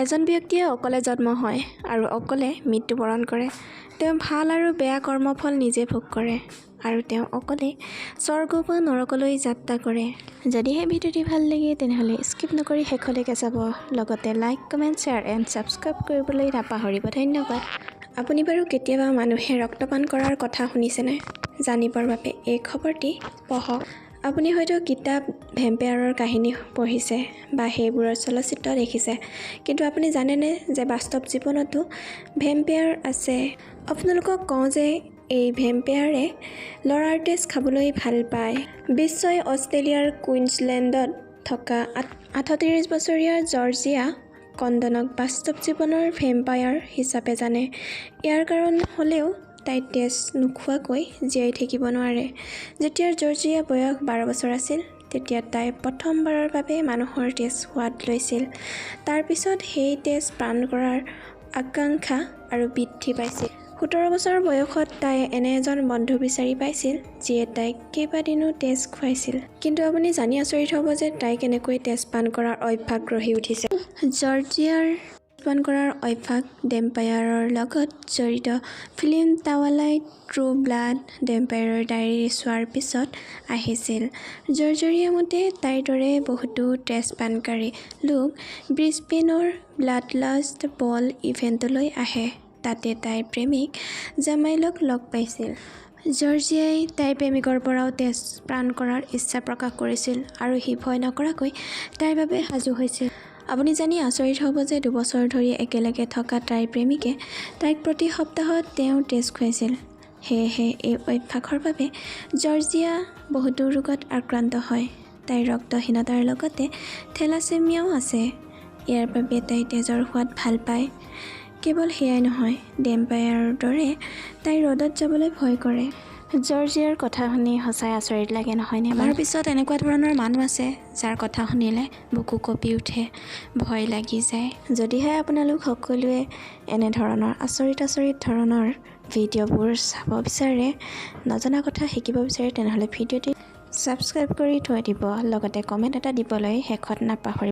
এজন ব্যক্তিয়ে অকলে জন্ম হয় আৰু অকলে মৃত্যুবৰণ কৰে। তেওঁ ভাল আৰু বেয়া কৰ্মফল নিজে ভোগ কৰে আৰু তেওঁ অকলে স্বৰ্গ বা নৰকলৈ যাত্ৰা কৰে। যদিহে ভিডিঅ'টি ভাল লাগে তেনেহ'লে স্কিপ নকৰি শেষলৈকে চাব। লগতে like, comment, share and subscribe কৰিবলৈ নাপাহৰিব। ধন্যবাদ। আপুনি বাৰু কেতিয়াবা মানুহে ৰক্তপান কৰাৰ কথা শুনিছেনে? জানিবৰ বাবে এই খবৰটি পঢ়ক। আপুনি হয়তো কিতাপ ভেম্পায়াৰৰ কাহিনী পঢ়িছে বা সেইবোৰৰ চলচ্চিত্ৰ দেখিছে, কিন্তু আপুনি জানেনে যে বাস্তৱ জীৱনতো ভেম্পায়াৰ আছে? আপোনালোকক কওঁ যে এই ভেম্পায়াৰে ল'ৰাৰ তেজ খাবলৈ ভাল পায়। বিশ্বই অষ্ট্ৰেলিয়াৰ কুইন্সলেণ্ডত থকা 38 বছৰীয়া জৰ্জিয়া কণ্ডনক বাস্তৱ জীৱনৰ ভেম্পায়াৰ হিচাপে জানে। ইয়াৰ কাৰণ হ'লেও তাই তেজ নোখোৱাকৈ জীয়াই থাকিব নোৱাৰে। যেতিয়া জৰ্জিয়াৰ বয়স 12 বছৰ আছিল, তেতিয়া তাই প্ৰথমবাৰৰ বাবে মানুহৰ তেজ সোৱাদ লৈছিল। তাৰ পিছত সেই তেজ পান কৰাৰ আকাংক্ষা আৰু বৃদ্ধি পাইছিল। 17 বছৰ বয়সত তাই এনে এজন বন্ধু বিচাৰি পাইছিল যিয়ে তাইক কেইবাদিনো তেজ খুৱাইছিল। কিন্তু আপুনি জানি আচৰিত হ'ব যে তাই কেনেকৈ তেজ পান কৰাৰ অভ্যাস গঢ়ি উঠিছে। জৰ্জিয়াৰ তেজ পান কৰাৰ অভ্যাস ভেম্পায়াৰৰ লগত জড়িত। ফিল্ম টুৱাইলাইট ট্ৰু ব্লাড ভেম্পায়াৰৰ ডায়েৰী চোৱাৰ পিছত আহিছিল। জৰ্জিয়াৰ মতে তাইৰ দৰে বহুতো তেজ পানকাৰী লোক ব্ৰিছবেনৰ ব্লাডলাষ্ট বল ইভেণ্টলৈ আহে। তাতে তাইৰ প্ৰেমিক জামাইলক লগ পাইছিল। জৰ্জিয়াই তাইৰ প্ৰেমিকৰ পৰাও তেজ পান কৰাৰ ইচ্ছা প্ৰকাশ কৰিছিল আৰু সি ভয় নকৰাকৈ তাইৰ বাবে সাজু হৈছিল। আপুনি জানি আচৰিত হ'ব যে 2 বছৰ ধৰি একেলগে থকা তাইৰ প্ৰেমিকে তাইক প্ৰতি সপ্তাহত তেওঁৰ তেজ খুৱাইছিল। সেয়েহে এই অভ্যাসৰ বাবে জৰ্জিয়া বহুতো ৰোগত আক্ৰান্ত হয়। তাইৰ ৰক্তহীনতাৰ লগতে থেলাছেমিয়াও আছে। ইয়াৰ বাবে তাই তেজৰ সোৱাদ ভাল পায়। কেৱল সেয়াই নহয়, ভেম্পায়াৰৰ দৰে তাই ৰ'দত যাবলৈ ভয় কৰে। জৰ্জিয়াৰ কথা শুনি সঁচাই আচৰিত লাগে, নহয়নে? আমাৰ পিছত এনেকুৱা ধৰণৰ মানুহ আছে যাৰ কথা শুনিলে বুকু কঁপি উঠে, ভয় লাগি যায়। যদিহে আপোনালোক সকলোৱে এনেধৰণৰ আচৰিত ধৰণৰ ভিডিঅ'বোৰ চাব বিচাৰে, নজনা কথা শিকিব বিচাৰে, তেনেহ'লে ভিডিঅ'টি ছাবস্ক্ৰাইব কৰি থৈ দিব। লগতে কমেণ্ট এটা দিবলৈ শেষত নাপাহৰিব।